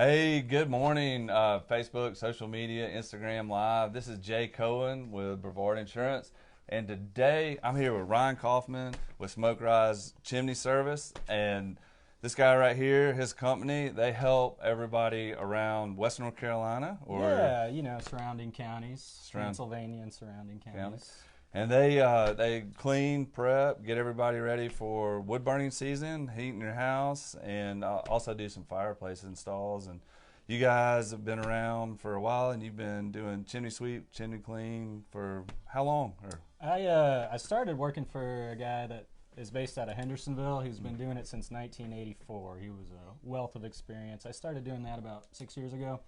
Hey, good morning, Facebook, social media, Instagram Live. This is Jay Cohen with Brevard Insurance, and today I'm here with Ryan Kauffman with Smoke Rise Chimney Service, and this guy right here, his company, they help everybody around Western North Carolina Yeah, surrounding counties, Pennsylvania and surrounding counties. and they clean, prep, get everybody ready for wood burning season, heating your house, and also do some fireplace installs. And you guys have been around for a while, and you've been doing chimney sweep, chimney clean for how long? I started working for a guy that is based out of Hendersonville. He's been doing it since 1984. He was a wealth of experience. I started doing that about 6 years ago.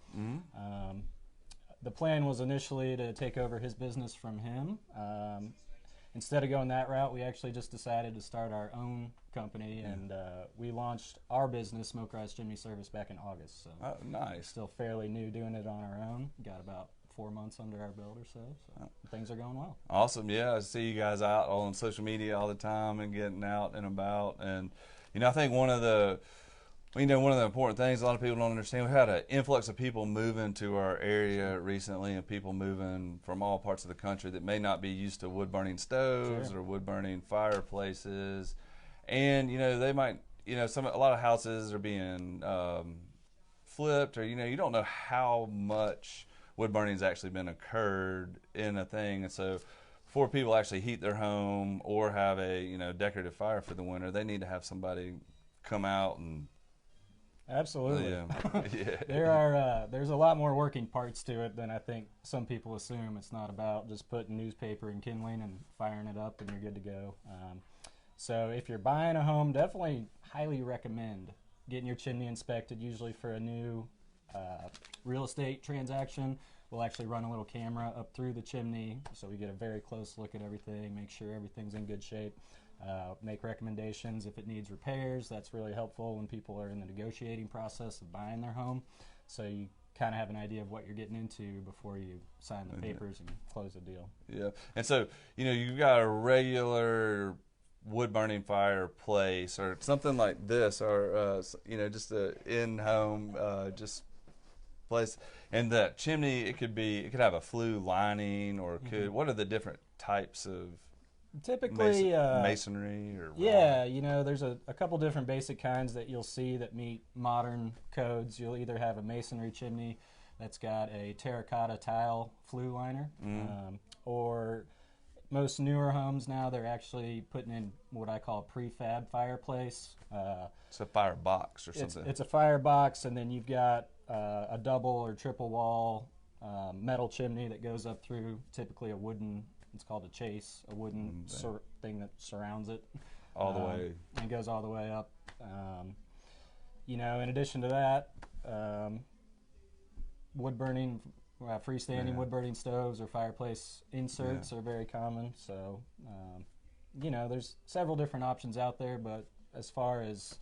The plan was initially to take over his business from him. Instead of going that route, we actually just decided to start our own company, and we launched our business, Smoke Rise Chimney Service, back in August. So Nice. still fairly new doing it on our own. Got about 4 months under our belt or so, things are going well. Awesome. Yeah, I see you guys out on social media all the time and getting out and about. And, I think one of the important things a lot of people don't understand, we had an influx of people moving to our area recently, and people moving from all parts of the country that may not be used to wood burning stoves or wood burning fireplaces. And, they might, a lot of houses are being flipped, or, you don't know how much wood burning has actually been occurred in a thing. And so before people actually heat their home or have a, decorative fire for the winter, they need to have somebody come out and Absolutely. Yeah. There's a lot more working parts to it than I think some people assume. It's not about just putting newspaper and kindling and firing it up and you're good to go. So if you're buying a home, definitely highly recommend getting your chimney inspected. Usually for a new real estate transaction, we'll actually run a little camera up through the chimney so we get a very close look at everything, make sure everything's in good shape. Make recommendations if it needs repairs. That's really helpful when people are in the negotiating process of buying their home. So you kind of have an idea of what you're getting into before you sign the papers and close the deal. Yeah. And so, you've got a regular wood burning fireplace or something like this, or, just a in-home, just place. And that chimney, it could have a flue lining, or what are the different types of typically masonry or rock? There's a couple different basic kinds that you'll see that meet modern codes. You'll either have a masonry chimney that's got a terracotta tile flue liner, or most newer homes now, they're actually putting in what I call a prefab fireplace. It's a firebox or something. It's a firebox, and then you've got a double or triple wall metal chimney that goes up through typically a wooden, it's called a chase, a wooden thing that surrounds it. All the way. And goes all the way up. In addition to that, wood burning, freestanding wood burning stoves or fireplace inserts are very common. So, there's several different options out there, but as far as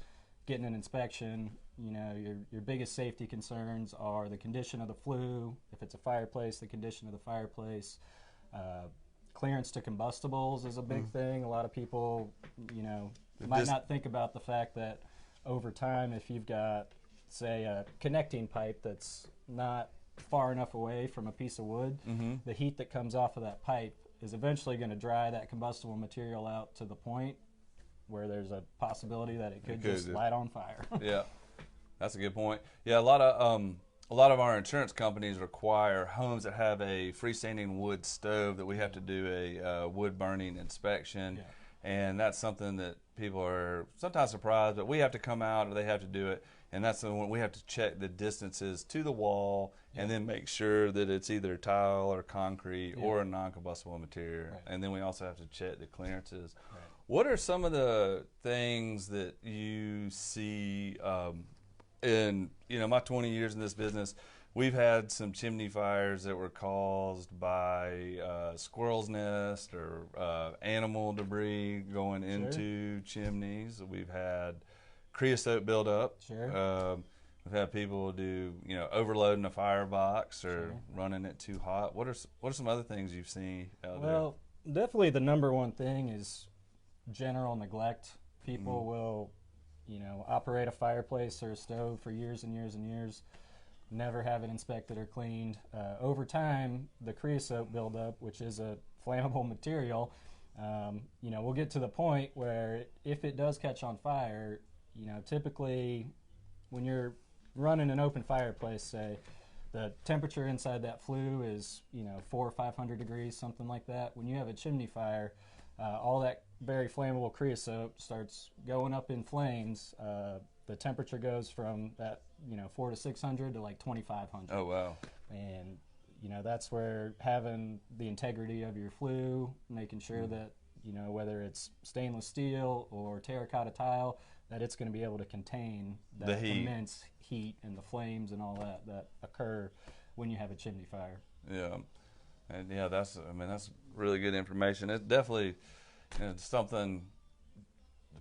getting an inspection, your biggest safety concerns are the condition of the flue. If it's a fireplace, the condition of the fireplace. Clearance to combustibles is a big thing. A lot of people, might not think about the fact that over time, if you've got, say, a connecting pipe that's not far enough away from a piece of wood, the heat that comes off of that pipe is eventually going to dry that combustible material out to the point where there's a possibility that it could just light on fire. Yeah, that's a good point. Yeah, a lot of our insurance companies require homes that have a freestanding wood stove that we have to do a wood burning inspection. Yeah. And that's something that people are sometimes surprised, but we have to come out or they have to do it. And that's when we have to check the distances to the wall and then make sure that it's either tile or concrete or a non-combustible material. Right. And then we also have to check the clearances. Right. What are some of the things that you see in my 20 years in this business? We've had some chimney fires that were caused by squirrel's nest or animal debris going into chimneys. We've had creosote buildup. We've had people do, overloading a firebox or running it too hot. What are some other things you've seen out there? Well, definitely the number one thing is general neglect. People will operate a fireplace or a stove for years and years and years, never have it inspected or cleaned. Over time, the creosote buildup, which is a flammable material, we'll get to the point where if it does catch on fire, typically when you're running an open fireplace, say, the temperature inside that flue is, 400 or 500 degrees, something like that. When you have a chimney fire, all that very flammable creosote starts going up in flames. The temperature goes from that, 400 to 600 to like 2,500. Oh, wow. And, that's where having the integrity of your flue, making sure that, whether it's stainless steel or terracotta tile, that it's going to be able to contain that immense heat and the flames and all that occur when you have a chimney fire. Yeah. And yeah, that's really good information. It's definitely something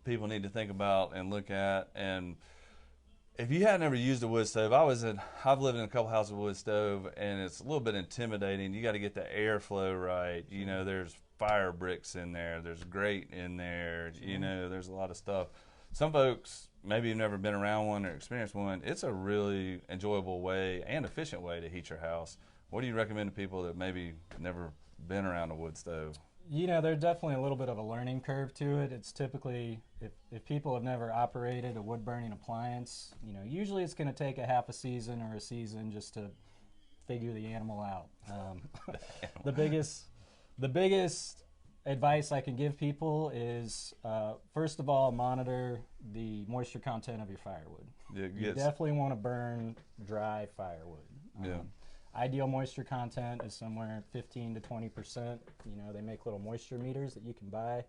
people need to think about and look at. And if you hadn't ever used a wood stove, I've lived in a couple houses with wood stove, and it's a little bit intimidating. You got to get the airflow right. There's fire bricks in there. There's grate in there. There's a lot of stuff. Some folks maybe have never been around one or experienced one. It's a really enjoyable way and efficient way to heat your house. What do you recommend to people that maybe never been around a wood stove? There's definitely a little bit of a learning curve to it. It's typically, if people have never operated a wood-burning appliance, usually it's going to take a half a season or a season just to figure the animal out. The biggest advice I can give people is, first of all, monitor the moisture content of your firewood. You definitely want to burn dry firewood. Ideal moisture content is somewhere 15 to 20%. They make little moisture meters that you can buy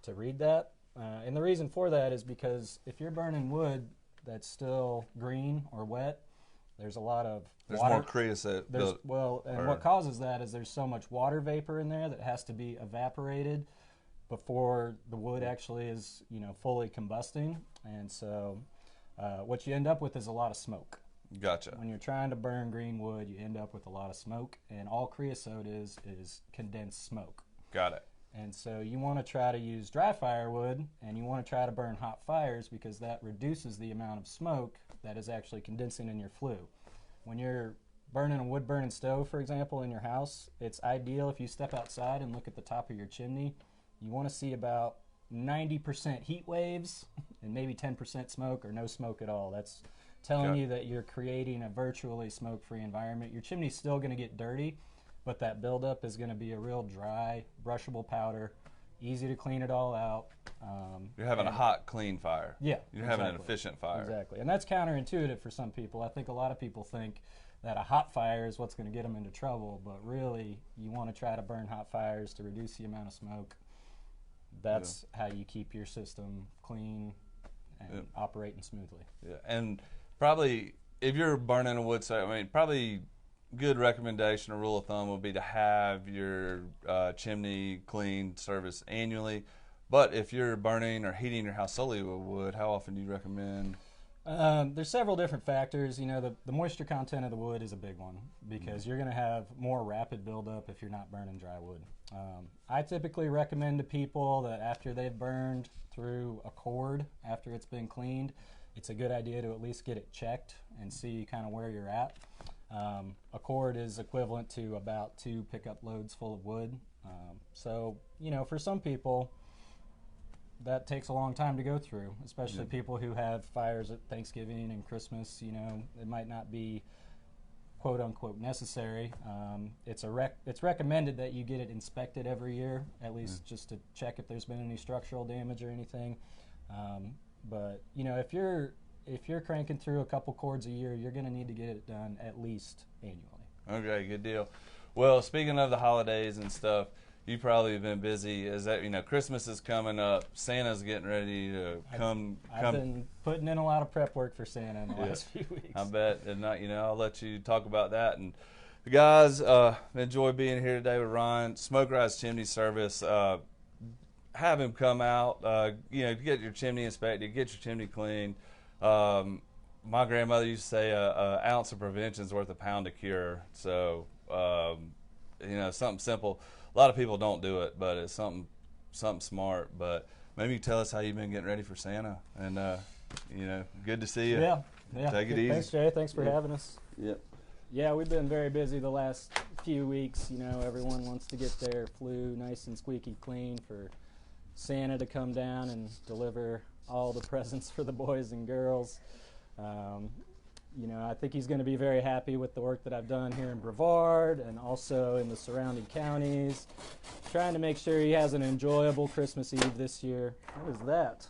to read that. And the reason for that is because if you're burning wood that's still green or wet, there's a lot of water. More creosote. What causes that is there's so much water vapor in there that has to be evaporated before the wood actually is, fully combusting. And so what you end up with is a lot of smoke. Gotcha. When you're trying to burn green wood, you end up with a lot of smoke, and all creosote is condensed smoke. Got it. And so you want to try to use dry firewood, and you want to try to burn hot fires because that reduces the amount of smoke that is actually condensing in your flue. When you're burning a wood-burning stove, for example, in your house, it's ideal if you step outside and look at the top of your chimney. You want to see about 90% heat waves and maybe 10% smoke or no smoke at all. That's telling you that you're creating a virtually smoke-free environment. Your chimney's still going to get dirty, but that buildup is going to be a real dry, brushable powder, easy to clean it all out. You're having a hot, clean fire. Yeah, You're having an efficient fire. Exactly, and that's counterintuitive for some people. I think a lot of people think that a hot fire is what's going to get them into trouble, but really, you want to try to burn hot fires to reduce the amount of smoke. That's how you keep your system clean and operating smoothly. Yeah, and probably if you're burning a wood stove, probably good recommendation or rule of thumb would be to have your chimney cleaned, service annually. But if you're burning or heating your house solely with wood, how often do you recommend? There's several different factors. The moisture content of the wood is a big one because you're going to have more rapid buildup if you're not burning dry wood. I typically recommend to people that after they've burned through a cord, after it's been cleaned, it's a good idea to at least get it checked and see kind of where you're at. A cord is equivalent to about 2 pickup loads full of wood. So, for some people, that takes a long time to go through, especially people who have fires at Thanksgiving and Christmas. It might not be quote unquote necessary. It's recommended that you get it inspected every year, at least just to check if there's been any structural damage or anything. But if you're cranking through a couple cords a year, you're going to need to get it done at least annually. Okay, good deal. Well, speaking of the holidays and stuff, you probably have been busy. Is that Christmas is coming up? Santa's getting ready to come. I've been putting in a lot of prep work for Santa in the last few weeks. I bet. And I'll let you talk about that. And guys, enjoy being here today with Ron. Smoke Rise Chimney Service. Have him come out. Get your chimney inspected. Get your chimney cleaned. My grandmother used to say an ounce of prevention is worth a pound of cure. So something simple. A lot of people don't do it, but it's something smart. But maybe you tell us how you've been getting ready for Santa. And good to see you. Yeah. Take it easy. Thanks, Jay. Thanks for having us. Yep. Yeah, we've been very busy the last few weeks. Everyone wants to get their flue nice and squeaky clean for Santa to come down and deliver all the presents for the boys and girls. I think he's going to be very happy with the work that I've done here in Brevard and also in the surrounding counties. Trying to make sure he has an enjoyable Christmas Eve this year. What is that?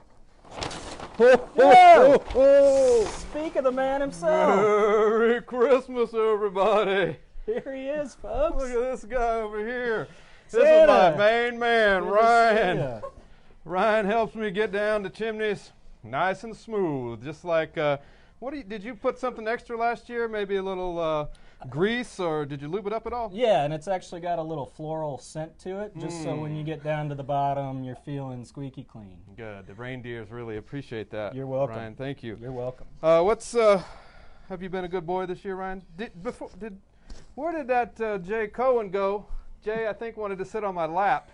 Whoa! Speak of the man himself. Merry Christmas, everybody. Here he is, folks. Look at this guy over here. Santa. This is my main man, Good to Ryan. see ya. Ryan helps me get down the chimneys nice and smooth, just like, did you put something extra last year? Maybe a little grease, or did you lube it up at all? Yeah, and it's actually got a little floral scent to it, just so when you get down to the bottom, you're feeling squeaky clean. Good. The reindeers really appreciate that. You're welcome. Ryan, thank you. You're welcome. Have you been a good boy this year, Ryan? Where did that Jay Cohen go? Jay, I think, wanted to sit on my lap.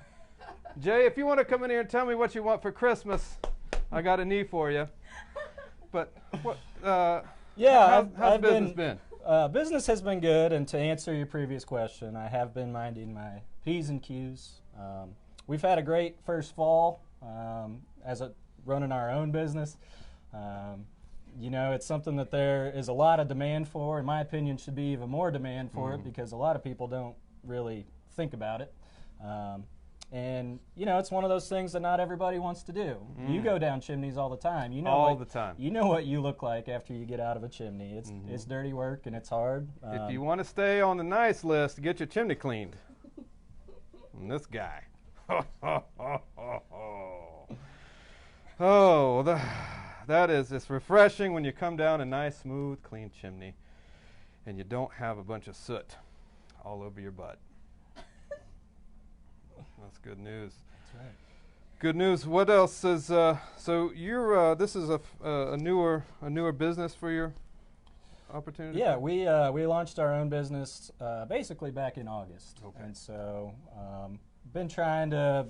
Jay, if you want to come in here and tell me what you want for Christmas, I got a knee for you. But what? How's business been? Business has been good, and to answer your previous question, I have been minding my P's and Q's. We've had a great first fall running our own business. It's something that there is a lot of demand for. In my opinion, should be even more demand for it because a lot of people don't really think about it. It's one of those things that not everybody wants to do. You go down chimneys all the time. All the time. You know what you look like after you get out of a chimney. It's dirty work and it's hard. If you want to stay on the nice list, get your chimney cleaned. And this guy. It's refreshing when you come down a nice, smooth, clean chimney and you don't have a bunch of soot all over your butt. That's good news. That's right. Good news. What else is? So you're. This is a newer business for your opportunity. Yeah, we launched our own business basically back in August, and so been trying to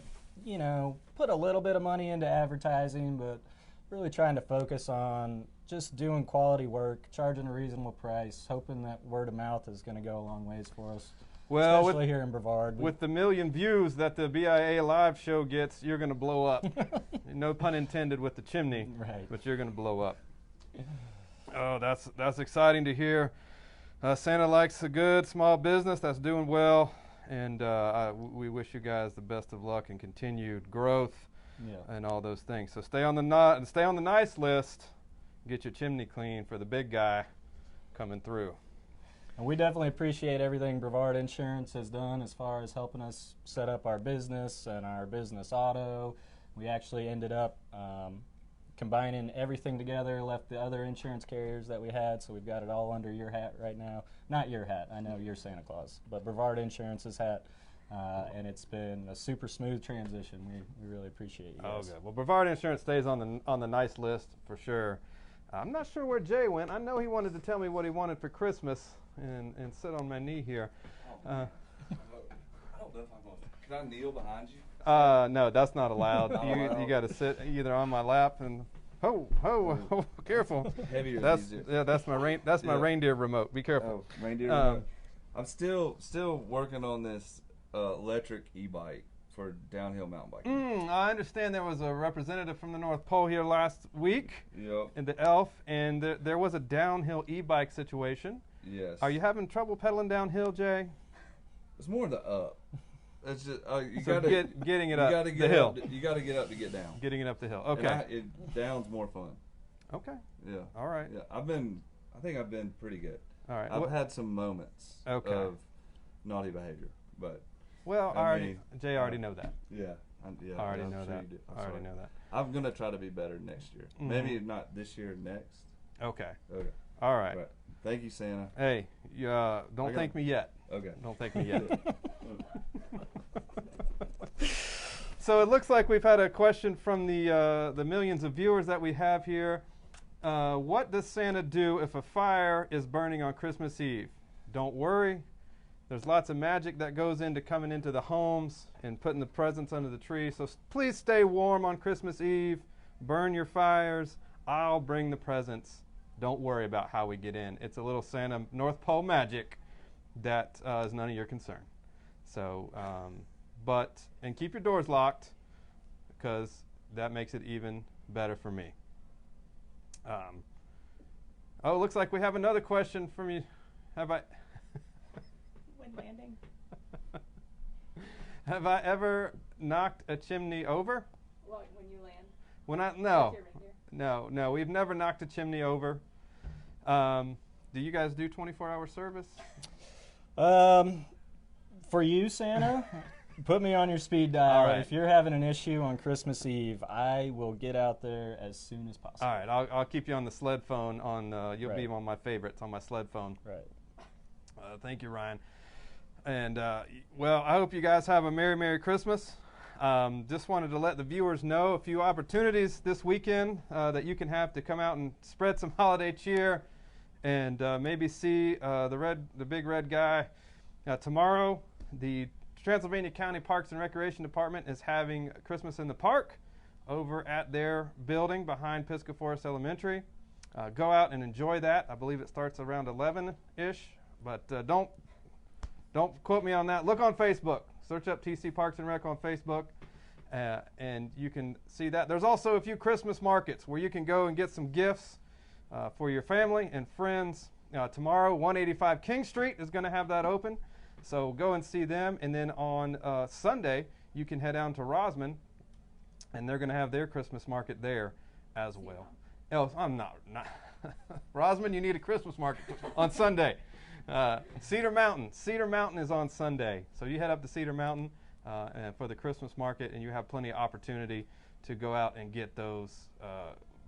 put a little bit of money into advertising, but really trying to focus on just doing quality work, charging a reasonable price, hoping that word of mouth is going to go a long ways for us. Well, especially here in Brevard. With the million views that the BIA live show gets, you're going to blow up. No pun intended with the chimney, right? But you're going to blow up. Oh, that's exciting to hear. Santa likes a good small business that's doing well, and we wish you guys the best of luck and continued growth, and all those things. So stay on the nice list. Get your chimney clean for the big guy coming through. And we definitely appreciate everything Brevard Insurance has done as far as helping us set up our business and our business auto. We actually ended up combining everything together, left the other insurance carriers that we had, so we've got it all under your hat right now. Not your hat, I know you're Santa Claus, but Brevard Insurance's hat. And it's been a super smooth transition. We really appreciate you guys. Oh, good. Well, Brevard Insurance stays on the nice list for sure. I'm not sure where Jay went. I know he wanted to tell me what he wanted for Christmas and sit on my knee here. I don't know if I'm going to. Can I kneel behind you? No, that's not allowed. You got to sit either on my lap and careful. Heavier. That's my reindeer remote. Be careful. Oh, reindeer remote. I'm still working on this electric e-bike for downhill mountain biking. I understand there was a representative from the North Pole here last week in the ELF, and there was a downhill e-bike situation. Yes. Are you having trouble pedaling downhill, Jay? It's more the up. It's just getting it up the hill. You got to get up to get down. Getting it up the hill. Okay. Down's more fun. Okay. Yeah. All right. Yeah. I think I've been pretty good. All right. I've had some moments of naughty behavior, but. Well, Jay already know that. Yeah. I already know that. I already know that. I'm gonna try to be better next year. Maybe not this year, next. Okay. Okay. All right. Thank you, Santa. Hey, don't thank me yet. Okay. Don't thank me yet. So it looks like we've had a question from the millions of viewers that we have here. What does Santa do if a fire is burning on Christmas Eve? Don't worry. There's lots of magic that goes into coming into the homes and putting the presents under the tree. So please stay warm on Christmas Eve. Burn your fires. I'll bring the presents. Don't worry about how we get in. It's a little Santa North Pole magic that is none of your concern. So, and keep your doors locked, because that makes it even better for me. It looks like we have another question from you. When landing. Have I ever knocked a chimney over? What, when you land? No, we've never knocked a chimney over. Do you guys do 24-hour service? For you, Santa, put me on your speed dial. All right. If you're having an issue on Christmas Eve, I will get out there as soon as possible. All right, I'll keep you on the sled phone. You'll be on my favorites on my sled phone. Right. Thank you, Ryan. And well, I hope you guys have a Merry Christmas. Just wanted to let the viewers know a few opportunities this weekend that you can have to come out and spread some holiday cheer, and maybe see the big red guy. Tomorrow, the Transylvania County Parks and Recreation Department is having Christmas in the Park over at their building behind Pisgah Forest Elementary. Go out and enjoy that. I believe it starts around 11-ish, but don't quote me on that. Look on Facebook. Search up TC Parks and Rec on Facebook, and you can see that. There's also a few Christmas markets where you can go and get some gifts for your family and friends. Tomorrow, 185 King Street is going to have that open, so go and see them. And then on Sunday, you can head down to Rosman, and they're going to have their Christmas market there as well. Oh, I'm not. Rosman, you need a Christmas market on Sunday. Cedar Mountain is on Sunday, so you head up to Cedar Mountain for the Christmas market, and you have plenty of opportunity to go out and get those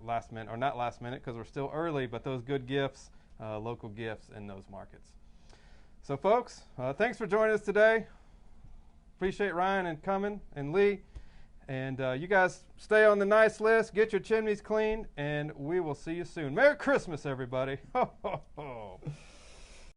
last minute, or not last minute because we're still early, but those good gifts, local gifts in those markets. So folks, thanks for joining us today. Appreciate Ryan and coming, and Lee, and you guys stay on the nice list, get your chimneys clean, and we will see you soon. Merry Christmas, everybody. Ho, ho, ho.